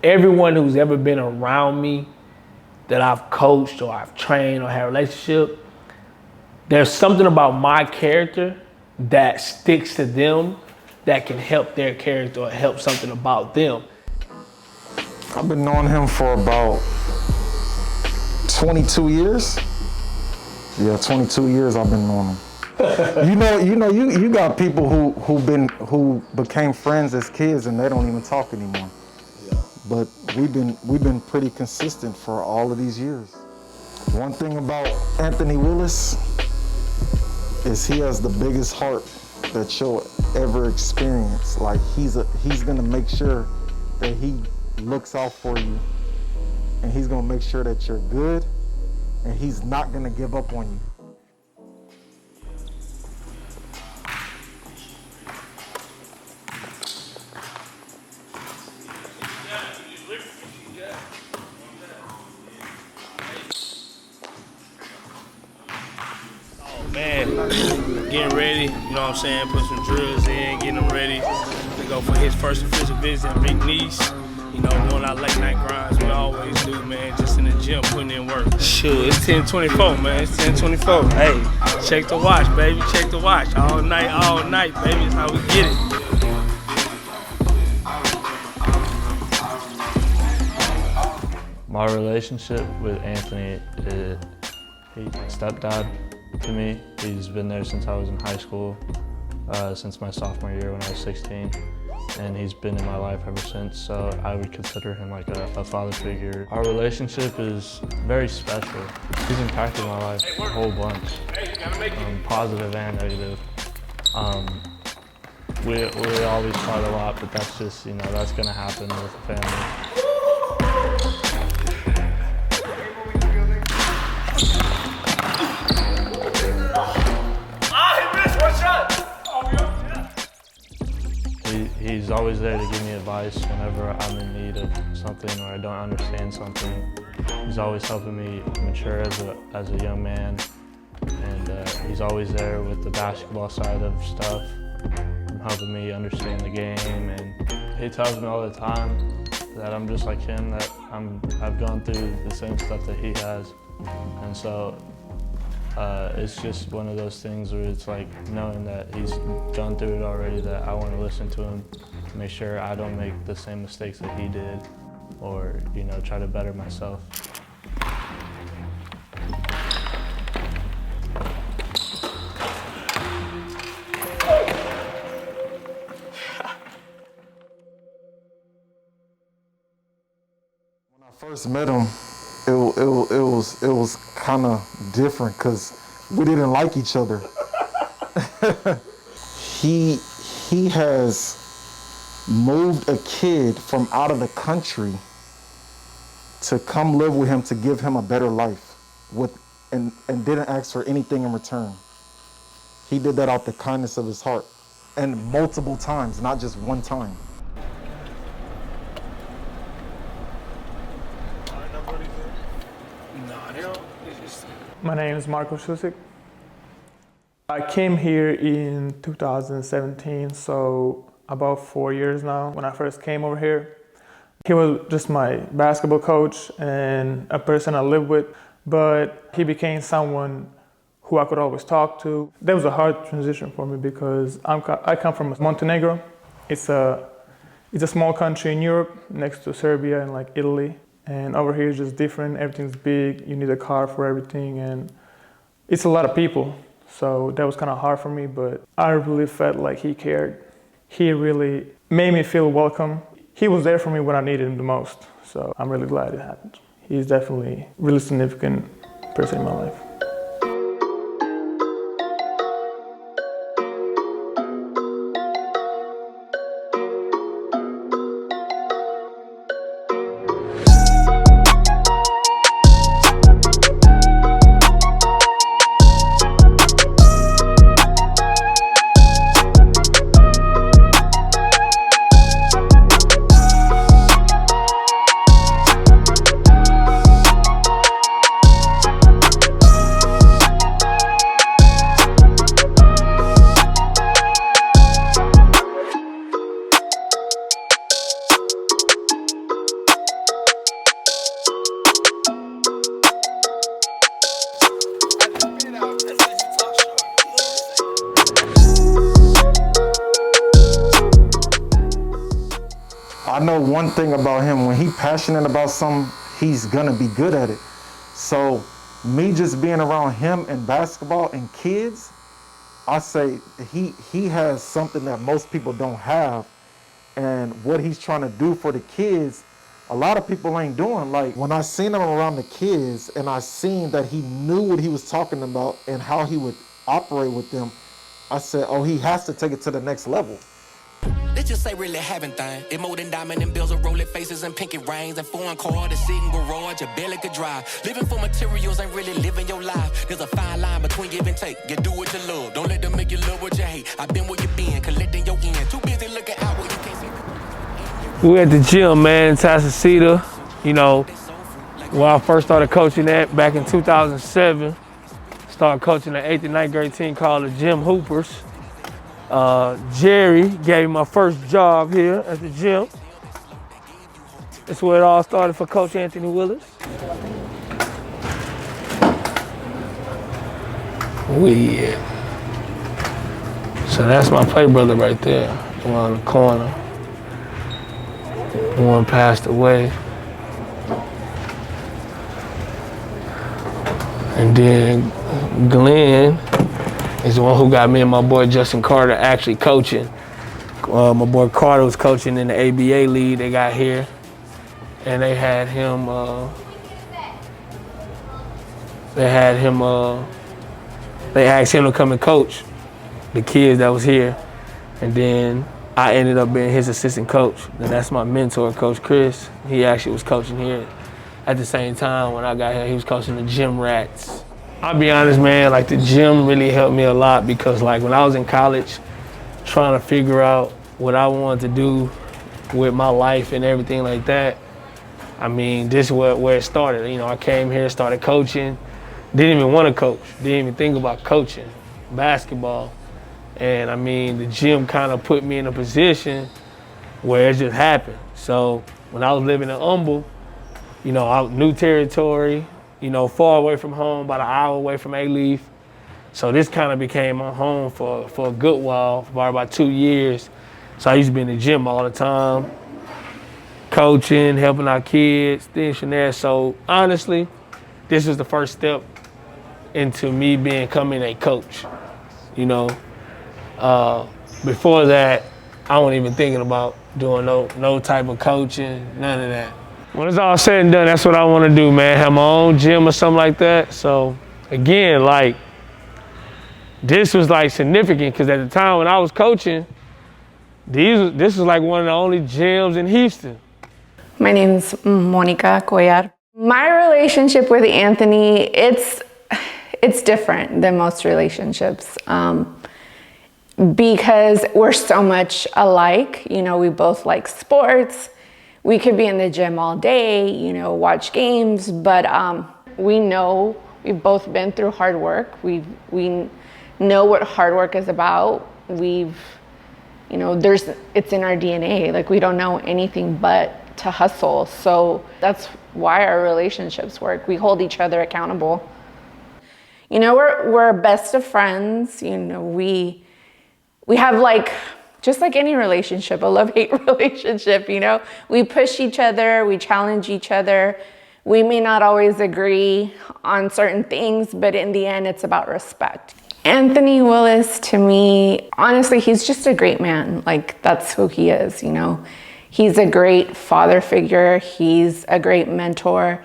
everyone who's ever been around me that I've coached or I've trained or had a relationship, there's something about my character that sticks to them that can help their character or help something about them. I've been knowing him for about 22 years. Yeah, 22 years I've been knowing him. You got people who became friends as kids and they don't even talk anymore. Yeah. But we've been pretty consistent for all of these years. One thing about Anthony Willis is he has the biggest heart that you'll ever experience. Like he's gonna make sure that he looks out for you, and he's gonna make sure that you're good, and he's not gonna give up on you. Man, getting ready, you know what I'm saying, put some drills in, getting them ready to go for his first official visit at McNeese. You know, doing our late night grinds, we always do, man, just in the gym, putting in work. Shoot, it's 10:24, man, it's 10:24. Hey, check the watch, baby, check the watch. All night, baby, that's how we get it. My relationship with Anthony, he's stepdad to me. He's been there since I was in high school, since my sophomore year when I was 16. And he's been in my life ever since, so I would consider him like a father figure. Our relationship is very special. He's impacted my life a whole bunch, positive and negative. We always fight a lot, but that's just, that's gonna happen with a family. He's always there to give me advice whenever I'm in need of something or I don't understand something. He's always helping me mature as a young man, and he's always there with the basketball side of stuff, helping me understand the game. And he tells me all the time that I'm just like him, that I've gone through the same stuff that he has, and so it's just one of those things where it's like knowing that he's gone through it already, that I want to listen to him, make sure I don't make the same mistakes that he did, or try to better myself. When I first met him, it was kind of different because we didn't like each other. He has moved a kid from out of the country to come live with him to give him a better life and didn't ask for anything in return. He did that out the kindness of his heart, and multiple times, not just one time. My name is Marko Šusic. I came here in 2017, so about 4 years now. When I first came over here, he was just my basketball coach and a person I lived with, but he became someone who I could always talk to. That was a hard transition for me because I come from Montenegro. It's a small country in Europe next to Serbia and like Italy. And over here is just different, everything's big, you need a car for everything, and it's a lot of people. So that was kind of hard for me, but I really felt like he cared. He really made me feel welcome. He was there for me when I needed him the most. So I'm really glad it happened. He's definitely a really significant person in my life. I know one thing about him. When he's passionate about something, he's gonna be good at it. So me just being around him and basketball and kids, I say he has something that most people don't have. And what he's trying to do for the kids, a lot of people ain't doing. Like when I seen him around the kids and I seen that he knew what he was talking about and how he would operate with them, I said, oh, he has to take it to the next level. Let's just say really having thing. It more than diamond and bills of rolling faces and pinky rings and foreign car to sit in garage, you barely could drive. Living for materials ain't really living your life. There's a fine line between give and take. You do what you love. Don't let them make you love what you hate. I've been where you been, collecting your end. Too busy looking out where you can't see. We at the gym, man, Tasacita, you know, where I first started coaching at back in 2007. Started coaching the 8th and 9th grade team called the Gym Hoopers. Jerry gave me my first job here at the gym. That's where it all started for Coach Anthony Willis. So that's my play brother right there, the one in the corner. One passed away. And then Glenn is the one who got me and my boy Justin Carter actually coaching. My boy Carter was coaching in the ABA league they got here. And they had him, they asked him to come and coach the kids that was here. And then I ended up being his assistant coach. And that's my mentor, Coach Chris. He actually was coaching here at the same time when I got here. He was coaching the Gym Rats. I'll be honest, man, like the gym really helped me a lot because like when I was in college, trying to figure out what I wanted to do with my life and everything like that, I mean, this is where it started. You know, I came here, started coaching, didn't even want to coach, didn't even think about coaching basketball. And I mean, the gym kind of put me in a position where it just happened. So when I was living in Humble, you know, new territory, you know, far away from home, about an hour away from A-Leaf. So this kind of became my home for a good while, for about 2 years. So I used to be in the gym all the time, coaching, helping our kids, things from there. So honestly, this was the first step into me becoming a coach, you know. Before that, I wasn't even thinking about doing no type of coaching, none of that. When it's all said and done, that's what I want to do, man. Have my own gym or something like that. So again, like this was like significant because at the time when I was coaching, this was like one of the only gyms in Houston. My name's Monica Cuellar. My relationship with Anthony, it's different than most relationships. Because we're so much alike. You know, we both like sports. We could be in the gym all day, you know, watch games, but we know we've both been through hard work. We know what hard work is about. You know, it's in our DNA. Like we don't know anything but to hustle. So that's why our relationships work. We hold each other accountable. You know, we're best of friends. You know, we have like, just like any relationship, a love-hate relationship, you know? We push each other, we challenge each other. We may not always agree on certain things, but in the end, it's about respect. Anthony Willis, to me, honestly, he's just a great man. Like, that's who he is, you know? He's a great father figure. He's a great mentor.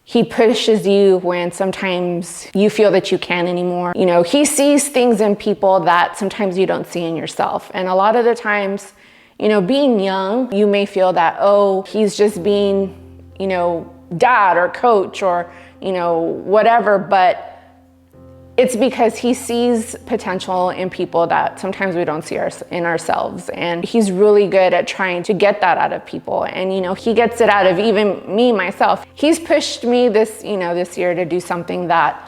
He pushes you when sometimes you feel that you can't anymore. You know, he sees things in people that sometimes you don't see in yourself. And a lot of the times, you know, being young, you may feel that, oh, he's just being, you know, dad or coach or, you know, whatever. But it's because he sees potential in people that sometimes we don't see in ourselves. And he's really good at trying to get that out of people. And, you know, he gets it out of even me, myself. He's pushed me this year to do something that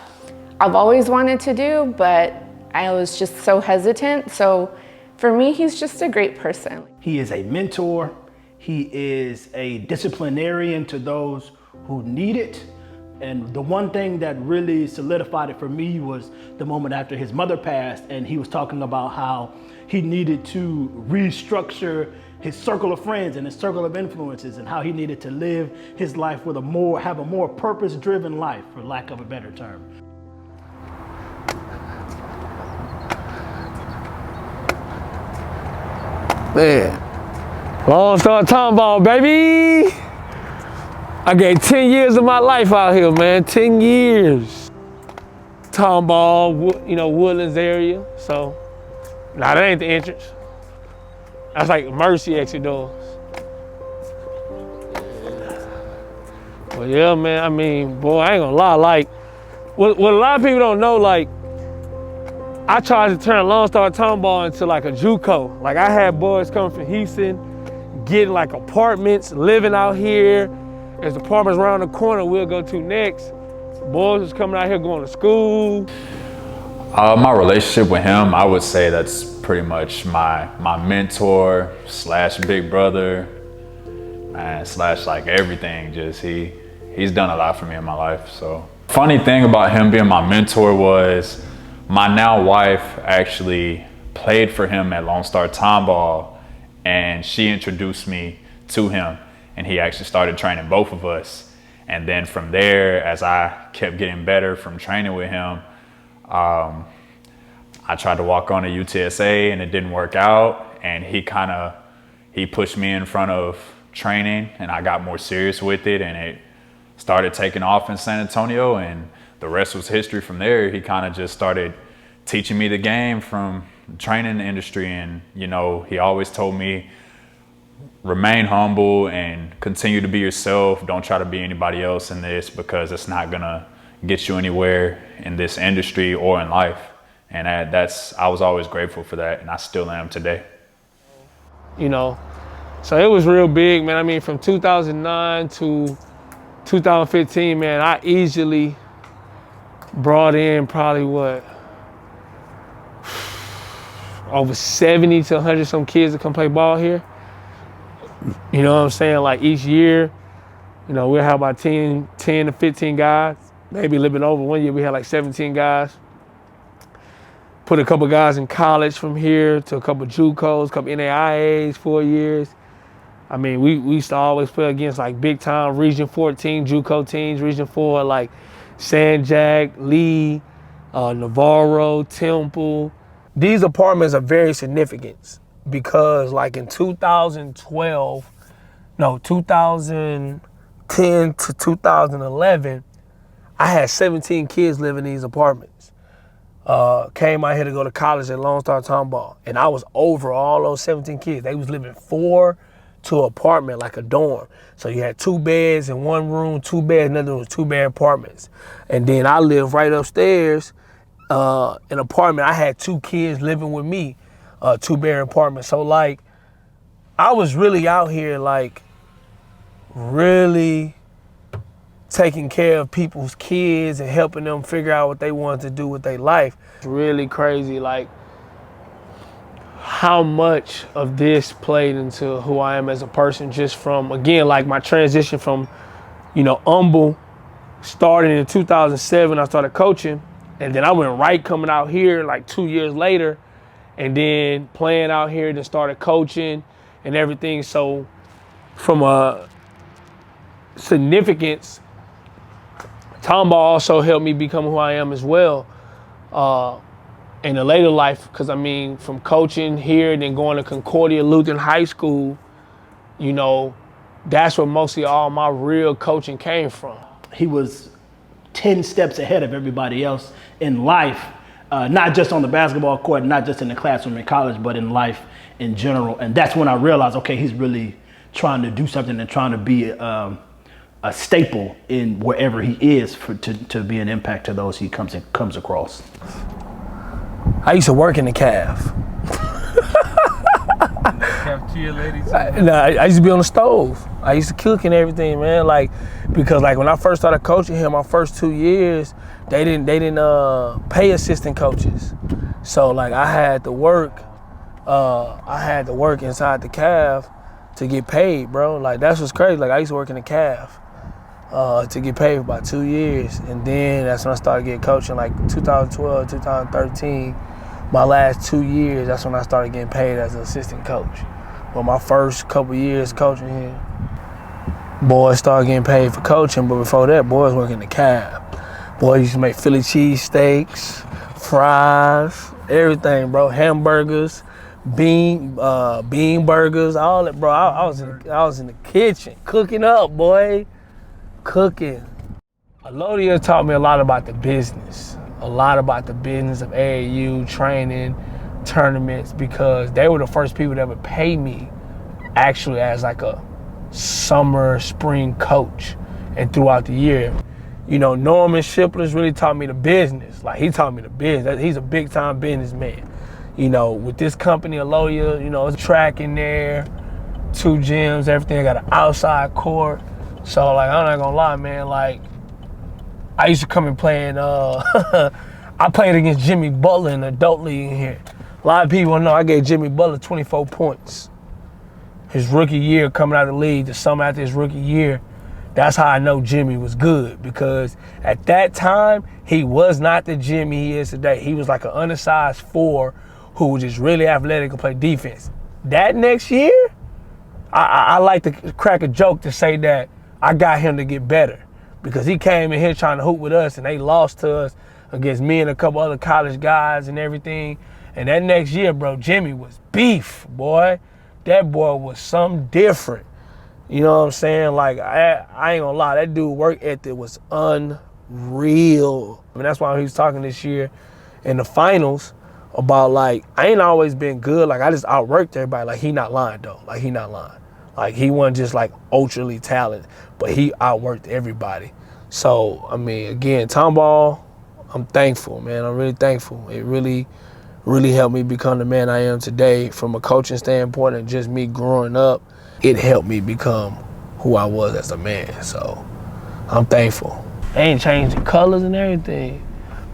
I've always wanted to do, but I was just so hesitant. So for me, he's just a great person. He is a mentor. He is a disciplinarian to those who need it. And the one thing that really solidified it for me was the moment after his mother passed, and he was talking about how he needed to restructure his circle of friends and his circle of influences, and how he needed to live his life with have a more purpose-driven life, for lack of a better term. Man, Lone Star Tomball, baby. I gave 10 years of my life out here, man. 10 years. Tomball, you know, Woodlands area. So, nah, that ain't the entrance. That's like Mercy exit doors. Well, yeah, man. I mean, boy, I ain't gonna lie. Like, what a lot of people don't know, like, I tried to turn Lone Star Tomball into like a JUCO. Like, I had boys coming from Houston, getting like apartments, living out here. There's apartments around the corner we'll go to next. Boys was coming out here going to school. My relationship with him, I would say that's pretty much my mentor / big brother, man, / like everything. Just he's done a lot for me in my life. So funny thing about him being my mentor was my now wife actually played for him at Lone Star Tomball, and she introduced me to him, and he actually started training both of us. And then from there, as I kept getting better from training with him, I tried to walk on to UTSA and it didn't work out. And he pushed me in front of training, and I got more serious with it, and it started taking off in San Antonio, and the rest was history from there. He kind of just started teaching me the game from the training industry. And, you know, he always told me, remain humble and continue to be yourself. Don't try to be anybody else in this, because it's not gonna get you anywhere in this industry or in life. And I was always grateful for that, and I still am today. You know, so it was real big, man. I mean, from 2009 to 2015, man, I easily brought in probably over 70 to 100 some kids to come play ball here. You know what I'm saying? Like each year, you know, we'll have about 10 to 15 guys, maybe a little bit over. One year we had like 17 guys. Put a couple guys in college from here to a couple JUCOs, a couple NAIAs, 4 years. I mean, we used to always play against like big time Region 14 JUCO teams, Region 4, like San Jack, Lee, Navarro, Temple. These apartments are very significant because like in 2010 to 2011, I had 17 kids living in these apartments. Came out here to go to college at Lone Star Tomball, and I was over all those 17 kids. They was living 4 to an apartment, like a dorm. So you had 2 beds in one room, 2 beds, another room, 2-bed apartments. And then I lived right upstairs, an apartment. I had 2 kids living with me, 2-bed apartment. So like, I was really out here like, really taking care of people's kids and helping them figure out what they wanted to do with their life. It's really crazy, like, how much of this played into who I am as a person, just from, again, like my transition from, you know, humble, starting in 2007, I started coaching, and then I went right coming out here like 2 years later, and then playing out here, then started coaching and everything. So from a significance, Tomball also helped me become who I am as well in a later life, because I mean, from coaching here and then going to Concordia Lutheran High School, you know, that's where mostly all my real coaching came from. He was 10 steps ahead of everybody else in life, not just on the basketball court, not just in the classroom in college, but in life in general. And that's when I realized, okay, he's really trying to do something and trying to be a staple in wherever he is to be an impact to those he comes across. I used to work in the caf. Cafeteria ladies? I used to be on the stove. I used to cook and everything, man. Like, because like when I first started coaching here, my first 2 years, they didn't pay assistant coaches. So like I had to work inside the caf to get paid, bro. Like that's what's crazy. Like I used to work in the caf to get paid for about 2 years. And then that's when I started getting coaching, like 2012, 2013. My last 2 years, that's when I started getting paid as an assistant coach. Well, my first couple years coaching here, boys started getting paid for coaching, but before that, boys working the cab. Boys used to make Philly cheesesteaks, fries, everything, bro. Hamburgers, bean burgers, all that, bro. I was in the kitchen cooking up, boy, cooking. Alodia taught me a lot about the business of AAU, training, tournaments, because they were the first people that would pay me actually as like a summer, spring coach. And throughout the year, you know, Norman Shiplers really taught me the business. Like, he taught me the business. He's a big time businessman. You know, with this company, Alodia, you know, it's a track in there, 2 gyms, everything. I got an outside court. So, like, I'm not gonna lie, man, like, I used to come and play in, I played against Jimmy Butler in the adult league in here. A lot of people know I gave Jimmy Butler 24 points. His rookie year coming out of the league, the summer after his rookie year, that's how I know Jimmy was good, because at that time, he was not the Jimmy he is today. He was like an undersized 4 who was just really athletic and play defense. That next year, I like to crack a joke to say that I got him to get better, because he came in here trying to hoop with us and they lost to us against me and a couple other college guys and everything. And that next year, bro, Jimmy was beef, boy. That boy was something different. You know what I'm saying? Like, I ain't gonna lie, that dude work ethic was unreal. I mean, that's why he was talking this year in the finals about, like, I ain't always been good. Like, I just outworked everybody. Like, he not lying, though. Like, he not lying. Like, he wasn't just, like, ultra talented, but he outworked everybody. So, I mean, again, Tomball, I'm thankful, man. I'm really thankful. It really helped me become the man I am today from a coaching standpoint, and just me growing up. It helped me become who I was as a man, so I'm thankful. They ain't changed the colors and everything.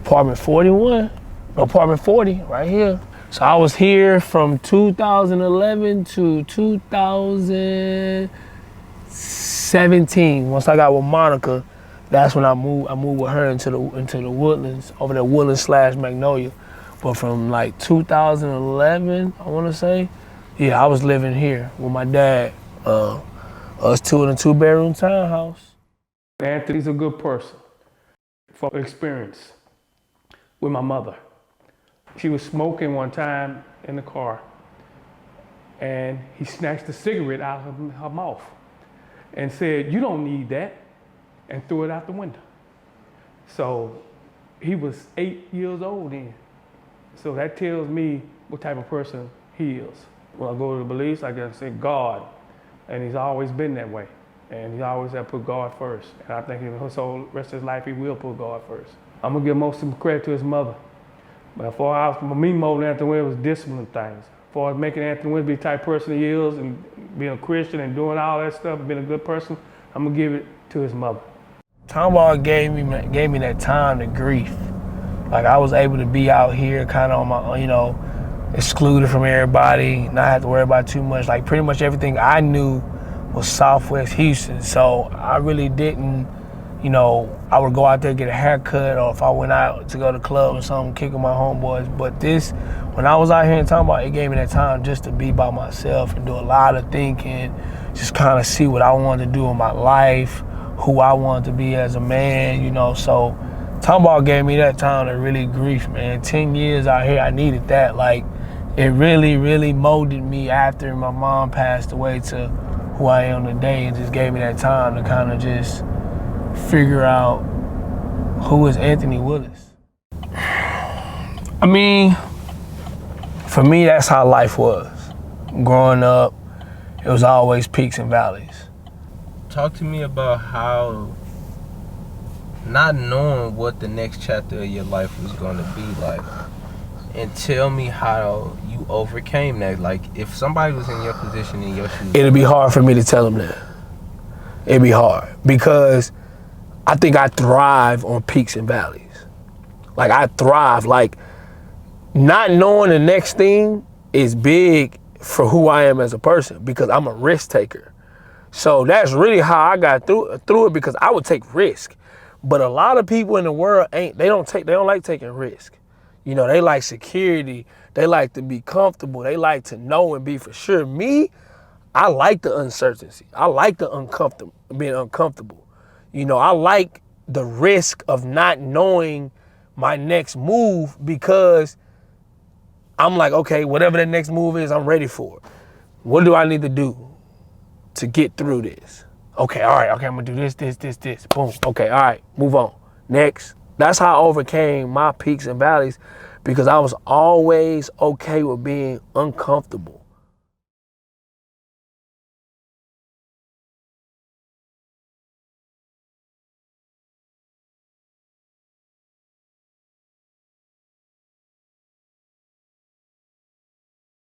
Apartment 41, apartment 40, right here. So I was here from 2011 to 2017. Once I got with Monica, that's when I moved with her into the Woodlands, over there, Woodlands/Magnolia. But from like 2011, I want to say, yeah, I was living here with my dad. Us 2 in a 2-bedroom townhouse. Anthony's a good person. For experience with my mother. She was smoking one time in the car, and he snatched a cigarette out of her mouth and said, "You don't need that," and threw it out the window. So he was 8 years old then. So that tells me what type of person he is. When I go to the beliefs, I gotta say God, and he's always been that way. And he always had put God first. And I think in his whole rest of his life, he will put God first. I'm gonna give most of the credit to his mother. But for me, more than Anthony Wynn was discipline things. For making Anthony Wynn be the type of person he is, and being a Christian and doing all that stuff, and being a good person, I'm gonna give it to his mother. Tomball gave me that time to grief. Like, I was able to be out here kind of on my, you know, excluded from everybody, not have to worry about too much. Like, pretty much everything I knew was Southwest Houston. So I really didn't, you know, I would go out there, get a haircut, or if I went out to go to the club or something, kick with my homeboys. But this, when I was out here in Tomball, it gave me that time just to be by myself and do a lot of thinking, just kind of see what I wanted to do in my life, who I wanted to be as a man, you know. So Tomball gave me that time to really grief, man. 10 years out here, I needed that. Like, it really, really molded me after my mom passed away to who I am today, and just gave me that time to kind of just figure out who is Anthony Willis. I mean, for me, that's how life was. Growing up, it was always peaks and valleys. Talk to me about how, not knowing what the next chapter of your life was going to be like, and tell me how you overcame that. Like, if somebody was in your position, in your shoes, it'd be hard for me to tell them that. It'd be hard, because I think I thrive on peaks and valleys. Like, I thrive. Like, not knowing the next thing is big for who I am as a person, because I'm a risk taker. So that's really how I got through it, because I would take risk. But a lot of people in the world they don't like taking risk. You know, they like security. They like to be comfortable. They like to know and be for sure. Me, I like the uncertainty. I like the being uncomfortable. You know, I like the risk of not knowing my next move because I'm like, okay, whatever the next move is, I'm ready for it. What do I need to do to get through this? Okay, all right, okay, I'm gonna do this. Boom, okay, all right, move on. Next. That's how I overcame my peaks and valleys because I was always okay with being uncomfortable.